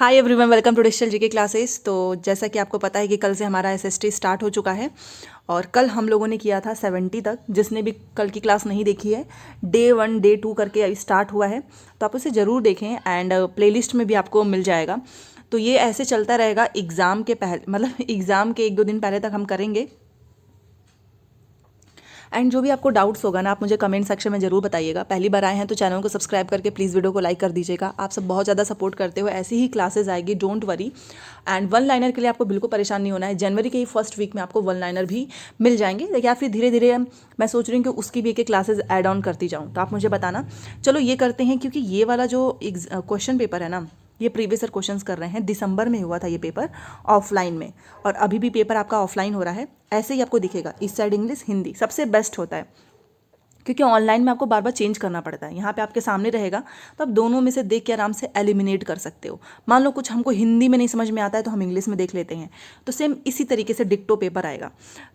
Hi everyone, welcome to digital GK classes. तो जैसा कि आपको पता है कि कल से हमारा एसएसटी स्टार्ट हो चुका है और कल हम लोगों ने किया था 70 तक। जिसने भी कल की क्लास नहीं देखी है, डे 1 डे 2 करके अभी स्टार्ट हुआ है, तो आप उसे ज़रूर देखें एंड प्लेलिस्ट में भी आपको मिल जाएगा। तो ये ऐसे चलता रहेगा एग्ज़ाम के पहले, मतलब एग्ज़ाम के 1-2 दिन पहले तक हम करेंगे। एंड जो भी आपको डाउट्स होगा ना, आप मुझे कमेंट सेक्शन में ज़रूर बताइएगा। पहली बार आए हैं तो चैनल को सब्सक्राइब करके प्लीज़ वीडियो को लाइक कर दीजिएगा। आप सब बहुत ज़्यादा सपोर्ट करते हो, ऐसी ही क्लासेस आएगी, don't worry. And one liner के लिए आपको बिल्कुल परेशान नहीं होना है। जनवरी के ही फर्स्ट वीक में आपको वन लाइनर भी मिल जाएंगे, या फिर धीरे धीरे मैं सोच रही हूँ कि उसकी भी एक क्लासेज ऐड ऑन करती जाऊँ, तो आप मुझे बताना। चलो ये करते हैं, क्योंकि ये वाला जो क्वेश्चन पेपर है ना, ये प्रीवियस ईयर क्वेश्चंस कर रहे हैं। दिसंबर में हुआ था ये पेपर ऑफलाइन में, और अभी भी पेपर आपका ऑफलाइन हो रहा है। ऐसे ही आपको दिखेगा, इस साइड इंग्लिश, हिंदी सबसे बेस्ट होता है, क्योंकि ऑनलाइन में आपको बार बार चेंज करना पड़ता है। यहाँ पे आपके सामने रहेगा, तो आप दोनों में से देख के आराम से एलिमिनेट कर सकते हो। मान लो कुछ हमको हिंदी में नहीं समझ में आता है तो हम इंग्लिश में देख लेते हैं, तो सेम इसी तरीके से डिक्टो पेपर आएगा।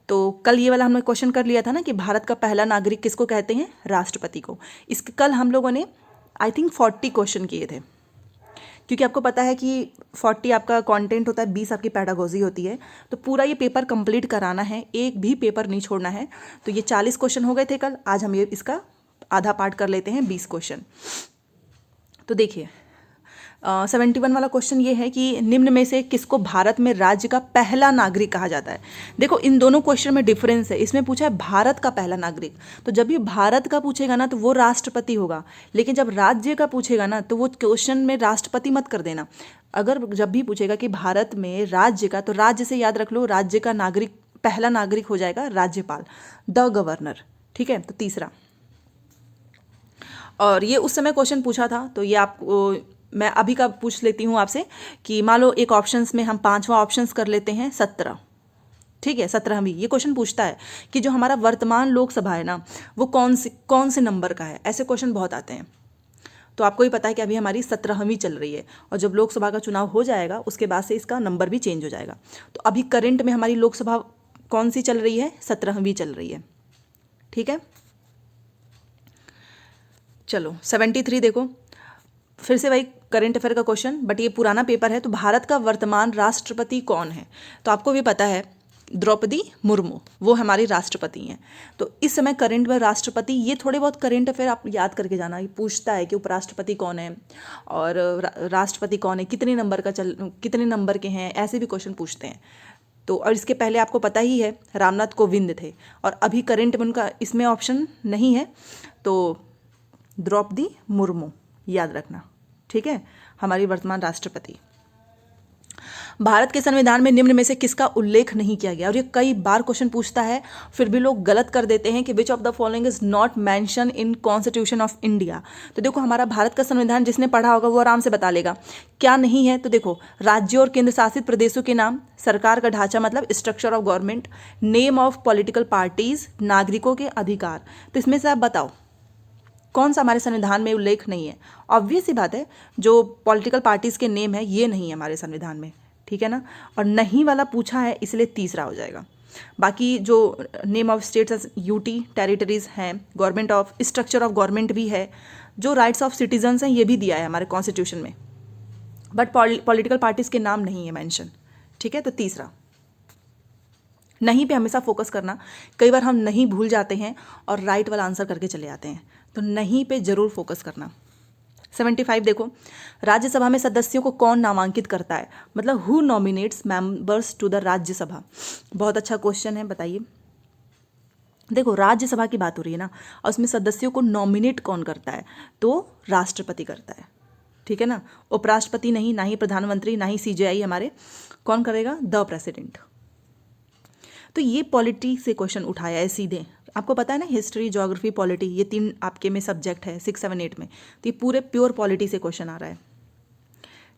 तो कल ये वाला हमने क्वेश्चन कर लिया था ना कि भारत का पहला नागरिक किसको कहते हैं, राष्ट्रपति को। इसके कल हम लोगों ने आई थिंक 40 क्वेश्चन किए थे, क्योंकि आपको पता है कि 40 आपका कंटेंट होता है, 20 आपकी पैडागोजी होती है। तो पूरा ये पेपर कंप्लीट कराना है, एक भी पेपर नहीं छोड़ना है। तो ये 40 क्वेश्चन हो गए थे कल, आज हम ये इसका आधा पार्ट कर लेते हैं, 20 क्वेश्चन। तो देखिए 71 वाला क्वेश्चन ये है कि निम्न में से किसको भारत में राज्य का पहला नागरिक कहा जाता है। देखो इन दोनों क्वेश्चन में डिफरेंस है। इसमें पूछा है भारत का पहला नागरिक, तो जब भी भारत का पूछेगा ना तो वो राष्ट्रपति होगा, लेकिन जब राज्य का पूछेगा ना तो वो क्वेश्चन में राष्ट्रपति मत कर देना। अगर जब भी पूछेगा कि भारत में राज्य का, तो राज्य से याद रख लो, राज्य का नागरिक, पहला नागरिक हो जाएगा राज्यपाल, द गवर्नर। ठीक है, तो तीसरा। और ये उस समय क्वेश्चन पूछा था, तो ये आपको मैं अभी का पूछ लेती हूँ आपसे कि मान लो एक ऑप्शंस में हम पांचवा ऑप्शंस कर लेते हैं 17। ठीक है, 17 भी ये क्वेश्चन पूछता है कि जो हमारा वर्तमान लोकसभा है ना, वो कौन से नंबर का है। ऐसे क्वेश्चन बहुत आते हैं। तो आपको ही पता है कि अभी हमारी 17वीं चल रही है, और जब लोकसभा का चुनाव हो जाएगा उसके बाद से इसका नंबर भी चेंज हो जाएगा। तो अभी करंट में हमारी लोकसभा कौन सी चल रही है, 17वीं चल रही है। ठीक है, चलो 73 देखो, फिर से वही करंट अफेयर का क्वेश्चन, बट ये पुराना पेपर है। तो भारत का वर्तमान राष्ट्रपति कौन है, तो आपको भी पता है द्रौपदी मुर्मू, वो हमारी राष्ट्रपति हैं। तो इस समय करंट में राष्ट्रपति, ये थोड़े बहुत करंट अफेयर आप याद करके जाना। ये पूछता है कि उपराष्ट्रपति कौन है और राष्ट्रपति कौन है, कितने नंबर के हैं, ऐसे भी क्वेश्चन पूछते हैं। तो और इसके पहले आपको पता ही है रामनाथ कोविंद थे, और अभी करंट में उनका इसमें ऑप्शन नहीं है, तो द्रौपदी मुर्मू याद रखना। ठीक है, हमारी वर्तमान राष्ट्रपति। भारत के संविधान में निम्न में से किसका उल्लेख नहीं किया गया, और ये कई बार क्वेश्चन पूछता है, फिर भी लोग गलत कर देते हैं कि which of the following is not mention in constitution of India. तो देखो हमारा भारत का संविधान जिसने पढ़ा होगा वो आराम से बता लेगा क्या नहीं है। तो देखो राज्यों और केंद्र शासित प्रदेशों के नाम, सरकार का ढांचा मतलब structure of government, name of political parties, नागरिकों के अधिकार। तो इसमें से आप बताओ कौन सा हमारे संविधान में उल्लेख नहीं है। ऑब्वियस सी बात है, जो पॉलिटिकल पार्टीज के नेम है ये नहीं है हमारे संविधान में। ठीक है ना, और नहीं वाला पूछा है इसलिए तीसरा हो जाएगा। बाकी जो name of states, UT territories हैं, government of, structure of government भी है, जो राइट्स ऑफ सिटीजन्स हैं ये भी दिया है हमारे कॉन्स्टिट्यूशन में, बट पॉलिटिकल पार्टीज के नाम नहीं है मेंशन। ठीक है, तो तीसरा। नहीं पे हमेशा फोकस करना, कई बार हम नहीं भूल जाते हैं और राइट वाला आंसर करके चले आते हैं, तो नहीं पे जरूर फोकस करना। 75 देखो, राज्यसभा में सदस्यों को कौन नामांकित करता है, मतलब who nominates members to the Rajya Sabha. बहुत अच्छा क्वेश्चन है, बताइए। देखो राज्यसभा की बात हो रही है ना, और उसमें सदस्यों को नॉमिनेट कौन करता है, तो राष्ट्रपति करता है। ठीक है ना, उपराष्ट्रपति नहीं, ना ही प्रधानमंत्री, ना ही सीजेआई हमारे, कौन करेगा, द प्रेसिडेंट। तो ये पॉलिटी से क्वेश्चन उठाया है सीधे। आपको पता है ना, हिस्ट्री, ज्योग्राफी, पॉलिटी, ये 3 आपके में सब्जेक्ट है 6, 7, 8 में, तो ये पूरे प्योर पॉलिटी से क्वेश्चन आ रहा है।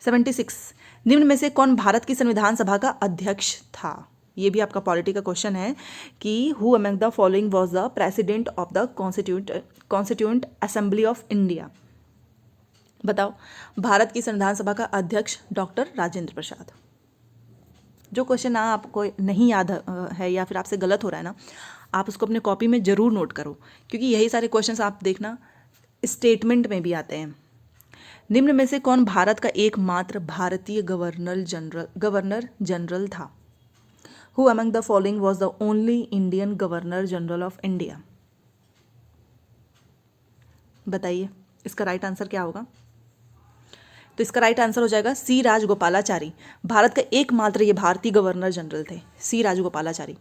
76, निम्न में से कौन भारत की संविधान सभा का अध्यक्ष था। ये भी आपका पॉलिटी का क्वेश्चन है कि who among the following was the president of the constituent assembly of India. बताओ, भारत की संविधान सभा का अध्यक्ष डॉक्टर राजेंद्र प्रसाद। जो क्वेश्चन आपको नहीं याद है या फिर आपसे गलत हो रहा है ना, आप उसको अपने कॉपी में ज़रूर नोट करो, क्योंकि यही सारे क्वेश्चंस आप देखना स्टेटमेंट में भी आते हैं। निम्न में से कौन भारत का एकमात्र भारतीय गवर्नर जनरल था? Who among the following was the only Indian governor general of India? बताइए इसका राइट आंसर क्या होगा? तो इसका राइट आंसर हो जाएगा सी राजगोपालाचारी। भारत का एकमात्र ये भारतीय गवर्नर जनरल थे, सी राजगोपालाचारी।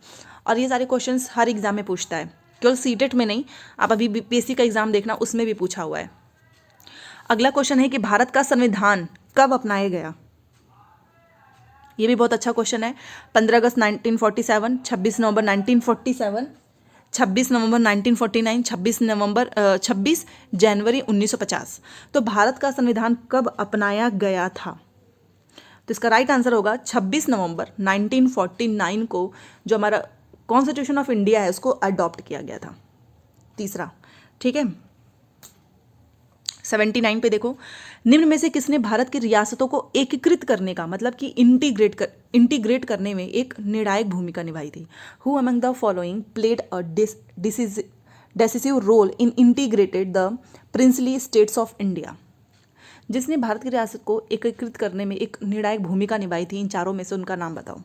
और ये सारे क्वेश्चंस हर एग्जाम में पूछता है, केवल सीटेट में नहीं, आप अभी बीपीएससी का एग्जाम देखना, उसमें भी पूछा हुआ है। अगला क्वेश्चन है कि भारत का संविधान कब अपनाया गया? ये भी बहुत अच्छा क्वेश्चन है। 15 अगस्त 1947, 26 नवंबर 1947, 26 नवंबर 1949, 26 जनवरी 1950। तो भारत का संविधान कब अपनाया गया था? तो इसका राइट आंसर होगा 26 नवंबर 1949 को जो हमारा कॉन्स्टिट्यूशन ऑफ इंडिया है उसको अडॉप्ट किया गया था। तीसरा, ठीक है। 79 पे देखो, निम्न में से किसने भारत की रियासतों को एकीकृत करने का मतलब कि इंटीग्रेट करने में एक निर्णायक भूमिका निभाई थी? Who among the following played a decisive role in integrated the princely states of India? जिसने भारत की रियासत को एकीकृत करने में एक निर्णायक भूमिका निभाई थी, इन चारों में से उनका नाम बताओ।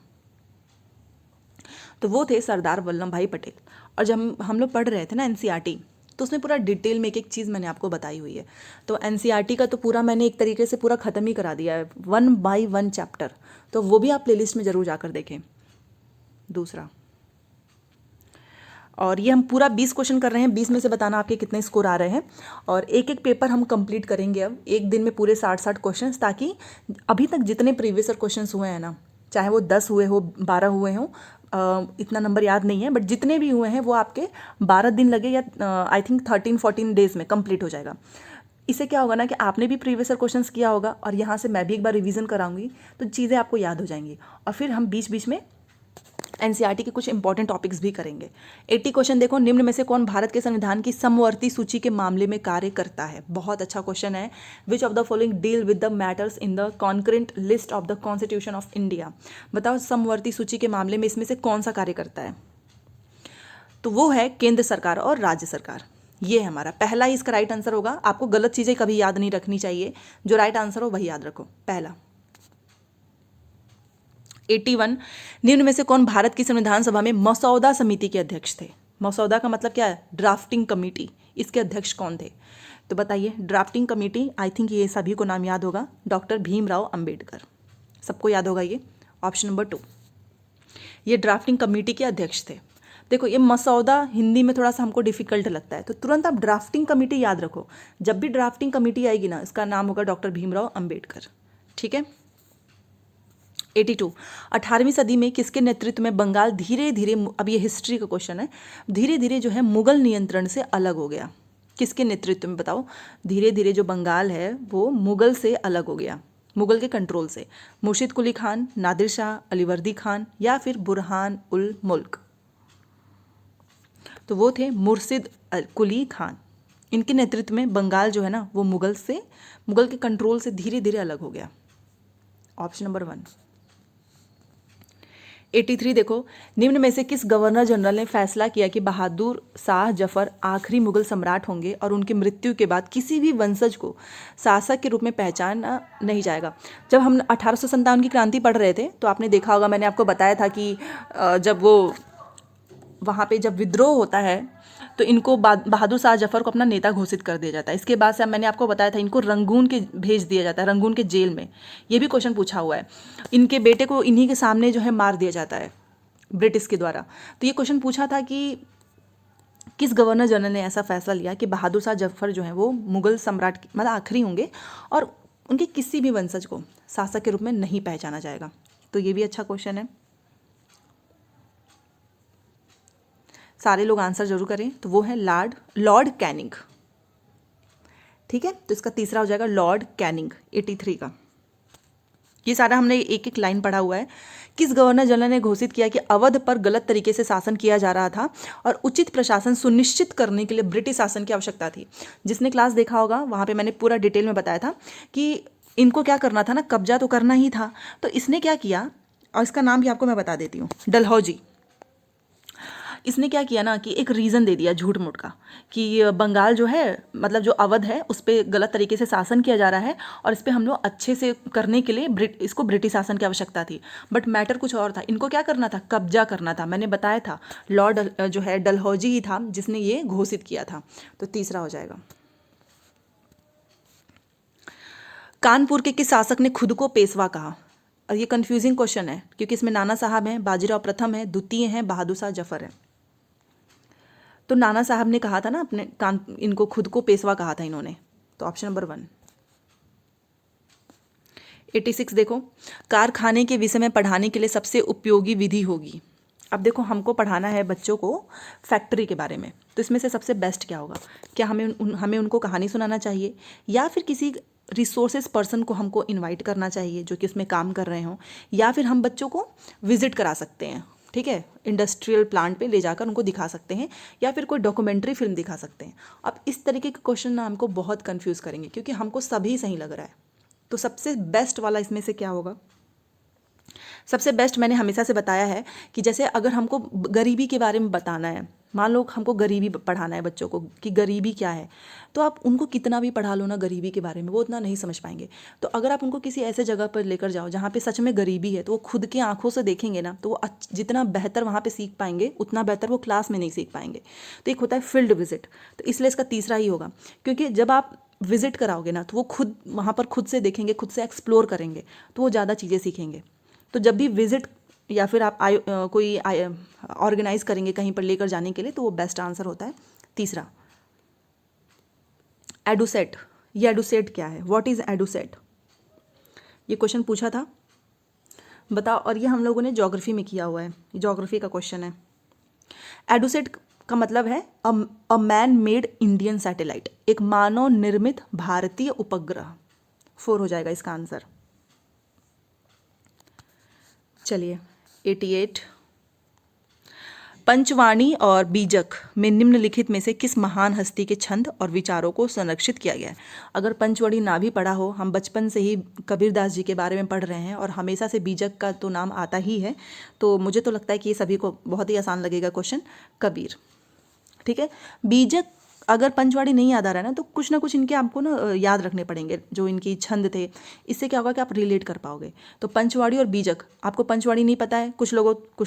तो वो थे सरदार वल्लभ भाई पटेल। और जब हम लोग पढ़ रहे थे ना एनसीईआरटी, तो उसमें पूरा डिटेल में एक एक चीज़ मैंने आपको बताई हुई है। तो एनसीईआरटी का तो पूरा मैंने एक तरीके से पूरा ख़त्म ही करा दिया है, 1 by 1 चैप्टर। तो वो भी आप प्लेलिस्ट में ज़रूर जाकर देखें। दूसरा, और ये हम पूरा 20 क्वेश्चन कर रहे हैं, 20 में से बताना आपके कितने स्कोर आ रहे हैं। और एक एक पेपर हम कंप्लीट करेंगे अब एक दिन में, पूरे 60 क्वेश्चन, ताकि अभी तक जितने प्रीवियस क्वेश्चन हुए हैं ना, चाहे वो 10 हुए हो, 12 हुए हों, इतना नंबर याद नहीं है, बट जितने भी हुए हैं वो आपके 12 दिन लगे या आई थिंक 13-14 डेज में कंप्लीट हो जाएगा। इससे क्या होगा ना कि आपने भी प्रीवियस क्वेश्चंस किया होगा और यहाँ से मैं भी एक बार रिवीजन कराऊंगी, तो चीज़ें आपको याद हो जाएंगी। और फिर हम बीच बीच में एनसीईआरटी के कुछ इंपॉर्टेंट टॉपिक्स भी करेंगे। 80 क्वेश्चन देखो, निम्न में से कौन भारत के संविधान की समवर्ती सूची के मामले में कार्य करता है? बहुत अच्छा क्वेश्चन है। Which of the following deal with the matters in the concurrent list of the constitution of India? बताओ समवर्ती सूची के मामले में इसमें से कौन सा कार्य करता है? तो वो है केंद्र सरकार और राज्य सरकार। ये है हमारा पहला ही इसका राइट आंसर होगा। आपको गलत चीज़ें कभी याद नहीं रखनी चाहिए, जो राइट आंसर हो वही याद रखो, पहला। 81, निम्न में से कौन भारत की संविधान सभा में मसौदा समिति के अध्यक्ष थे? मसौदा का मतलब क्या है? Drafting committee. इसके अध्यक्ष कौन थे? तो बताइए। ड्राफ्टिंग कमेटी, आई थिंक ये सभी को नाम याद होगा, डॉक्टर भीमराव अंबेडकर। सबको याद होगा ये। ऑप्शन नंबर 2, ये ड्राफ्टिंग कमेटी के अध्यक्ष थे। देखो, ये मसौदा हिंदी में थोड़ा सा हमको डिफिकल्ट लगता है, तो तुरंत आप ड्राफ्टिंग कमेटी याद रखो। जब भी ड्राफ्टिंग कमेटी आएगी ना, इसका नाम होगा डॉक्टर भीमराव अंबेडकर। ठीक है। 82, 18वीं सदी में किसके नेतृत्व में बंगाल धीरे धीरे, अब ये हिस्ट्री का क्वेश्चन है, धीरे धीरे जो है मुगल नियंत्रण से अलग हो गया? किसके नेतृत्व में बताओ? धीरे धीरे जो बंगाल है वो मुगल से अलग हो गया, मुगल के कंट्रोल से। मुर्शिद कुली खान, नादिर शाह, अलीवर्दी खान या फिर बुरहान उल मुल्क? तो वो थे मुर्शिद कुली खान। इनके नेतृत्व में बंगाल जो है ना वो मुगल के कंट्रोल से धीरे धीरे अलग हो गया। Option number 1। 83 देखो, निम्न में से किस गवर्नर जनरल ने फैसला किया कि बहादुर शाह जफर आखिरी मुगल सम्राट होंगे और उनकी मृत्यु के बाद किसी भी वंशज को शासक के रूप में पहचाना नहीं जाएगा? जब हम 1857 की क्रांति पढ़ रहे थे तो आपने देखा होगा, मैंने आपको बताया था कि जब वो वहाँ पे जब विद्रोह होता है तो इनको बहादुर शाह जफर को अपना नेता घोषित कर दिया जाता है। इसके बाद से मैंने आपको बताया था इनको रंगून के भेज दिया जाता है, रंगून के जेल में। ये भी क्वेश्चन पूछा हुआ है। इनके बेटे को इन्हीं के सामने जो है मार दिया जाता है ब्रिटिश के द्वारा। तो ये क्वेश्चन पूछा था कि किस गवर्नर जनरल ने ऐसा फैसला लिया कि बहादुर शाह जफर जो है वो मुगल सम्राट मतलब आखिरी होंगे और उनके किसी भी वंशज को शासक के रूप में नहीं पहचाना जाएगा? तो ये भी अच्छा क्वेश्चन है, सारे लोग आंसर जरूर करें। तो वो है लॉर्ड कैनिंग। ठीक है, तो इसका तीसरा हो जाएगा लॉर्ड कैनिंग 83 का। ये सारा हमने एक एक लाइन पढ़ा हुआ है। किस गवर्नर जनरल ने घोषित किया कि अवध पर गलत तरीके से शासन किया जा रहा था और उचित प्रशासन सुनिश्चित करने के लिए ब्रिटिश शासन की आवश्यकता थी? जिसने क्लास देखा होगा वहाँ पे मैंने पूरा डिटेल में बताया था कि इनको क्या करना था ना, कब्जा तो करना ही था। तो इसने क्या किया, और इसका नाम भी आपको मैं बता देती हूँ, डलहौजी। इसने क्या किया ना कि एक रीज़न दे दिया झूठ मूठ का कि बंगाल जो है मतलब जो अवध है उस पर गलत तरीके से शासन किया जा रहा है और इस पर हम लोग अच्छे से करने के लिए इसको ब्रिटिश शासन की आवश्यकता थी। बट मैटर कुछ और था, इनको क्या करना था, कब्जा करना था। मैंने बताया था लॉर्ड जो है डलहौजी ही था जिसने ये घोषित किया था। तो तीसरा हो जाएगा। कानपुर के किस शासक ने खुद को पेशवा कहा? और ये कंफ्यूजिंग क्वेश्चन है क्योंकि इसमें नाना साहब हैं, बाजीराव प्रथम है, द्वितीय हैं, बहादुर शाह जफर है। तो नाना साहब ने कहा था ना अपने इनको खुद को पेशवा कहा था इन्होंने। तो ऑप्शन नंबर 1। 86 देखो, कारखाने के विषय में पढ़ाने के लिए सबसे उपयोगी विधि होगी। अब देखो हमको पढ़ाना है बच्चों को फैक्ट्री के बारे में, तो इसमें से सबसे बेस्ट क्या होगा? क्या हमें उनको कहानी सुनाना चाहिए या फिर किसी रिसोर्सेज पर्सन को हमको इनवाइट करना चाहिए जो कि उसमें काम कर रहे हों, या फिर हम बच्चों को विजिट करा सकते हैं, ठीक है, इंडस्ट्रियल प्लांट पे ले जाकर उनको दिखा सकते हैं, या फिर कोई डॉक्यूमेंट्री फिल्म दिखा सकते हैं। अब इस तरीके के क्वेश्चन ना हमको बहुत कंफ्यूज करेंगे क्योंकि हमको सभी सही लग रहा है। तो सबसे बेस्ट वाला इसमें से क्या होगा? सबसे बेस्ट मैंने हमेशा से बताया है कि जैसे अगर हमको गरीबी के बारे में बताना है, मान लो हमको गरीबी पढ़ाना है बच्चों को कि गरीबी क्या है, तो आप उनको कितना भी पढ़ा लो ना गरीबी के बारे में, वो उतना नहीं समझ पाएंगे। तो अगर आप उनको किसी ऐसे जगह पर लेकर जाओ जहाँ पे सच में गरीबी है, तो वो खुद की आंखों से देखेंगे ना, तो वो जितना बेहतर वहाँ पे सीख पाएंगे उतना बेहतर वो क्लास में नहीं सीख पाएंगे। तो एक होता है फील्ड विजिट, तो इसलिए इसका तीसरा ही होगा, क्योंकि जब आप विजिट कराओगे ना तो वो खुद वहाँ पर खुद से देखेंगे, खुद से एक्सप्लोर करेंगे, तो वो ज़्यादा चीज़ें सीखेंगे। तो जब भी विजिट या फिर आप कोई ऑर्गेनाइज करेंगे कहीं पर लेकर जाने के लिए, तो वो बेस्ट आंसर होता है तीसरा। एडुसेट, ये एडुसेट क्या है? What is EDUSAT? ये क्वेश्चन पूछा था, बताओ। और ये हम लोगों ने ज्योग्राफी में किया हुआ है, ज्योग्राफी का क्वेश्चन है। एडुसेट का मतलब है a man made Indian satellite, एक मानव निर्मित भारतीय उपग्रह। 4 हो जाएगा इसका आंसर। चलिए 88, पंचवाणी और बीजक में निम्नलिखित में से किस महान हस्ती के छंद और विचारों को संरक्षित किया गया है? अगर पंचवाणी ना भी पढ़ा हो, हम बचपन से ही कबीरदास जी के बारे में पढ़ रहे हैं और हमेशा से बीजक का तो नाम आता ही है, तो मुझे तो लगता है कि ये सभी को बहुत ही आसान लगेगा क्वेश्चन, कबीर। ठीक है, बीजक अगर पंचवाड़ी नहीं याद आ रहा है ना, तो कुछ ना कुछ इनके आपको ना याद रखने पड़ेंगे जो इनकी छंद थे। इससे क्या होगा कि आप रिलेट कर पाओगे। तो पंचवाड़ी और बीजक, आपको पंचवाड़ी नहीं पता है, कुछ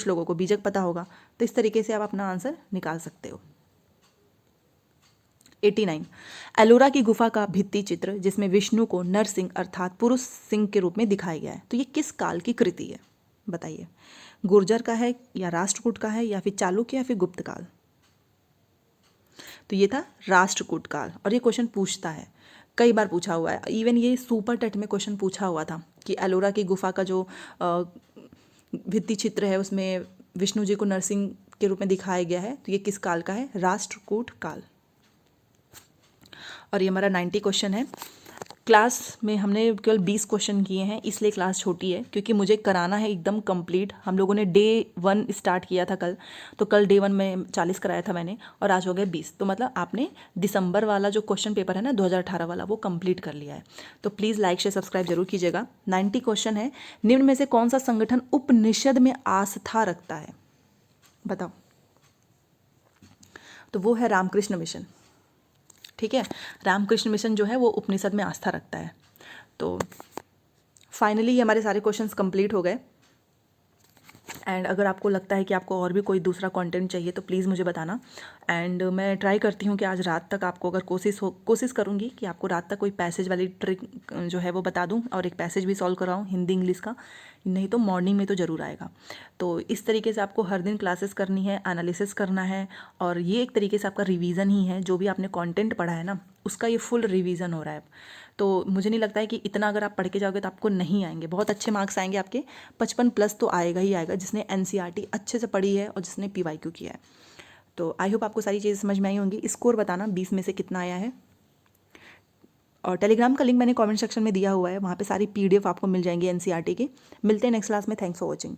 लोगों को बीजक पता होगा, तो इस तरीके से आप अपना आंसर निकाल सकते हो। 89, एलोरा की गुफा का भित्ति चित्र जिसमें विष्णु को नरसिंह अर्थात पुरुष सिंह के रूप में दिखाया गया है, तो ये किस काल की कृति है? बताइए, गुर्जर का है या राष्ट्रकूट का है या फिर चालुक्य या फिर गुप्त काल? तो ये था राष्ट्रकूट काल। और ये क्वेश्चन पूछता है, कई बार पूछा हुआ है, इवन ये सुपर टेट में क्वेश्चन पूछा हुआ था कि एलोरा की गुफा का जो भित्ति चित्र है उसमें विष्णु जी को नरसिंह के रूप में दिखाया गया है, तो ये किस काल का है? राष्ट्रकूट काल। और ये हमारा 90 क्वेश्चन है। क्लास में हमने केवल 20 क्वेश्चन किए हैं, इसलिए क्लास छोटी है, क्योंकि मुझे कराना है एकदम कंप्लीट। हम लोगों ने डे 1 स्टार्ट किया था कल, तो कल डे 1 में 40 कराया था मैंने, और आज हो गए 20। तो मतलब आपने दिसंबर वाला जो क्वेश्चन पेपर है ना 2018 वाला, वो कंप्लीट कर लिया है। तो प्लीज़ लाइक शेयर सब्सक्राइब जरूर कीजिएगा। 90 क्वेश्चन है। निम्न में से कौन सा संगठन उपनिषद में आस्था रखता है? बताओ। तो वो है रामकृष्ण मिशन। ठीक है, रामकृष्ण मिशन जो है वो उपनिषद में आस्था रखता है। तो फाइनली ये हमारे सारे क्वेश्चंस कंप्लीट हो गए। एंड अगर आपको लगता है कि आपको और भी कोई दूसरा कंटेंट चाहिए तो प्लीज़ मुझे बताना। एंड मैं ट्राई करती हूँ कि आज रात तक आपको, अगर कोशिश करूँगी कि आपको रात तक कोई पैसेज वाली ट्रिक जो है वो बता दूँ और एक पैसेज भी सॉल्व कराऊँ हिंदी इंग्लिश का, नहीं तो मॉर्निंग में तो ज़रूर आएगा। तो इस तरीके से आपको हर दिन क्लासेस करनी है, एनालिसिस करना है, और ये एक तरीके से आपका रिवीजन ही है। जो भी आपने कंटेंट पढ़ा है ना उसका ये फुल रिवीजन हो रहा है। तो मुझे नहीं लगता है कि इतना अगर आप पढ़ के जाओगे तो आपको नहीं आएंगे, बहुत अच्छे मार्क्स आएंगे आपके। 55+ तो आएगा ही आएगा जिसने NCERT अच्छे से पढ़ी है और जिसने PYQ किया है। तो आई होप आपको सारी चीज़ें समझ में आई होंगी। स्कोर बताना 20 में से कितना आया है। और टेलीग्राम का लिंक मैंने कमेंट सेक्शन में दिया हुआ है, वहाँ पे सारी PDF आपको मिल जाएंगी NCERT की। मिलते हैं नेक्स्ट क्लास में। Thanks for watching.